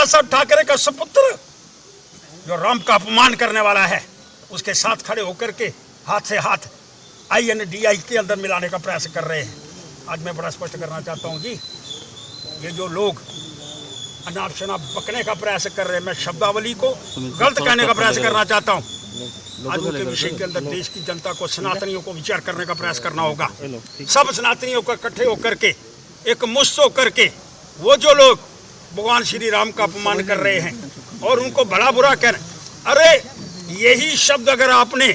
साहब ठाकरे का सुपुत्र जो राम का अपमान करने वाला है, उसके साथ खड़े होकर के हाथ से हाथ INDI के अंदर मिलाने का प्रयास कर रहे हैं। आज मैं बड़ा स्पष्ट करना चाहता हूं जी, ये जो लोग अनाप शनाप बकने का प्रयास कर रहे हैं, मैं शब्दावली को गलत कहने का प्रयास करना चाहता हूं। आज उनके विषय के अंदर देश की जनता को, सनातनियों को विचार करने का प्रयास करना होगा। सब सनातनियों को इकट्ठे होकर के, एक मुश्त होकर के, वो जो लोग भगवान श्री राम का अपमान कर रहे हैं और उनको भला बुरा कर, अरे यही शब्द अगर आपने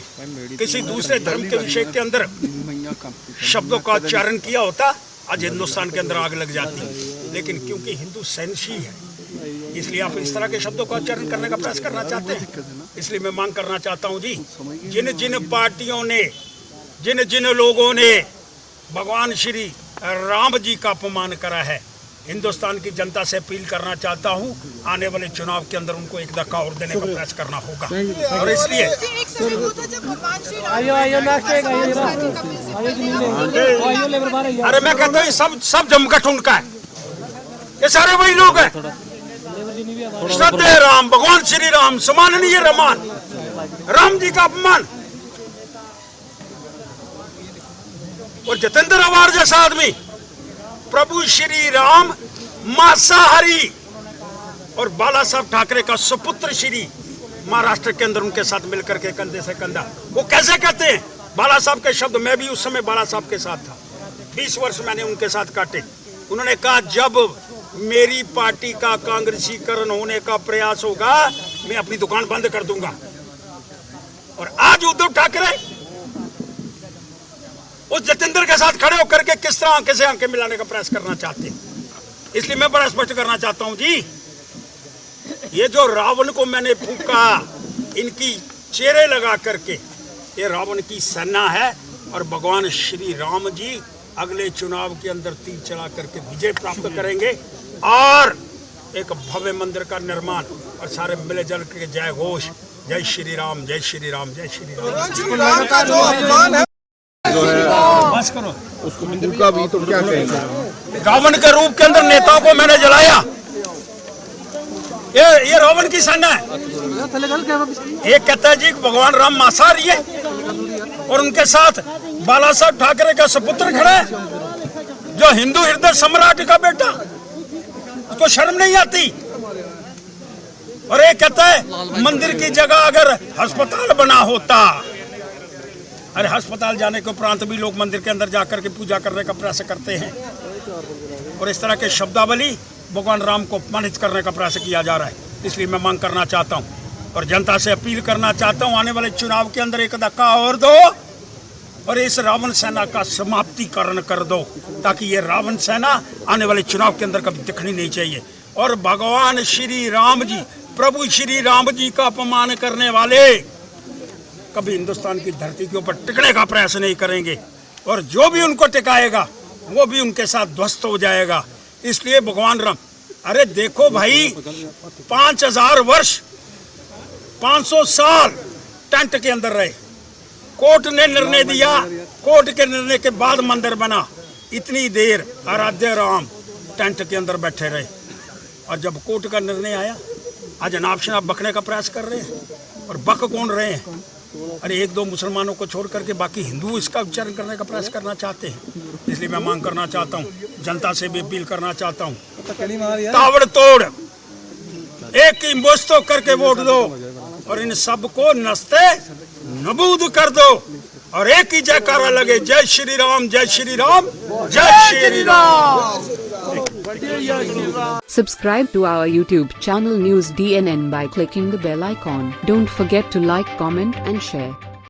किसी दूसरे धर्म के विषय के अंदर शब्दों का उच्चारण किया होता, आज हिंदुस्तान के अंदर आग लग जाती। लेकिन क्योंकि हिंदू सहनशील है, इसलिए आप इस तरह के शब्दों का उच्चारण करने का प्रयास करना चाहते हैं। इसलिए मैं मांग करना चाहता हूं जी, जिन जिन पार्टियों ने, जिन जिन लोगों ने भगवान श्री राम जी का अपमान करा है, हिंदुस्तान की जनता से अपील करना चाहता हूं, आने वाले चुनाव के अंदर उनको एक धक्का और देने का प्रयास करना होगा। और इसलिए अरे मैं कहता हूँ सब जमघट उनका है, ये सारे वही लोग हैं। श्रद्धेय राम, भगवान श्री राम, सम्माननीय रमान, राम जी का अपमान। और जितेंद्र अवार जैसा आदमी, प्रभु श्री राम मांसाहारी, और बाला साहब ठाकरे का सुपुत्र श्री महाराष्ट्र के अंदर उनके साथ मिलकर के कंधे से कंधा, वो कैसे कहते हैं बाला साहब के शब्द। मैं भी उस समय बाला साहब के साथ था, 20 वर्ष मैंने उनके साथ काटे। उन्होंने कहा जब मेरी पार्टी का कांग्रेसीकरण होने का प्रयास होगा, मैं अपनी दुकान बंद कर दूंगा। और आज उद्धव ठाकरे उस जितेंद्र के साथ खड़े होकर के किस तरह आंखें से आंखें मिलाने का प्रयास करना चाहते हैं। इसलिए मैं बड़ा स्पष्ट करना चाहता हूं जी, ये जो रावण को मैंने फूंका, इनकी चेहरे लगा करके, ये रावण की सेना है। और भगवान श्री राम जी अगले चुनाव के अंदर तीर चला करके विजय प्राप्त करेंगे और एक भव्य मंदिर का निर्माण, और सारे मिले जल के जय घोष, जय श्री राम, जय श्री राम, जय श्री राम। का जो अपमान है जो है बस करो उसको उनका भी तो क्या कहेंगे। रावण के रूप के अंदर नेताओं को मैंने जलाया, ये रावण की सेना है। एक कहता है जी भगवान राम मांसाहारी है, और उनके साथ बाला साहब ठाकरे का सुपुत्र खड़ा है, जो हिंदू हृदय सम्राट का बेटा, उसको शर्म नहीं आती। और एक कहता है मंदिर की जगह अगर अस्पताल बना होता, अरे अस्पताल जाने के उपरांत भी लोग मंदिर के अंदर जाकर के पूजा करने का प्रयास करते हैं। और इस तरह के शब्दावली भगवान राम को अपमानित करने का प्रयास किया जा रहा है। इसलिए मैं मांग करना चाहता हूं और जनता से अपील करना चाहता हूं, आने वाले चुनाव के अंदर एक धक्का और दो और इस रावण सेना का समाप्तिकरण कर दो, ताकि ये रावण सेना आने वाले चुनाव के अंदर कभी दिखनी नहीं चाहिए। और भगवान श्री राम जी, प्रभु श्री राम जी का अपमान करने वाले कभी हिंदुस्तान की धरती के ऊपर टिकने का प्रयास नहीं करेंगे, और जो भी उनको टिकाएगा वो भी उनके साथ ध्वस्त हो जाएगा। इसलिए भगवान राम, अरे देखो भाई, 5000 वर्ष, 500 साल टेंट के अंदर रहे, कोर्ट ने निर्णय दिया, कोर्ट के निर्णय के बाद मंदिर बना। इतनी देर आराध्य राम टेंट के अंदर बैठे रहे, और जब कोर्ट का निर्णय आया, आज अनाप शनाप बकने का प्रयास कर रहे हैं। और बक कौन रहे हैं? अरे 1-2 मुसलमानों को छोड़ करके बाकी हिंदू इसका उच्चारण करने का प्रयास करना चाहते हैं। इसलिए मैं मांग करना चाहता हूँ, जनता से भी अपील करना चाहता हूँ, ताबड़तोड़ एक ही मुश्त करके वोट दो और इन सबको नस्ते नबूद कर दो, और एक ही जयकारा लगे, जय श्री राम, जय श्री राम, जय Shri Ram. Subscribe to our YouTube channel News DNN by clicking the bell icon. Don't forget to like, comment and share.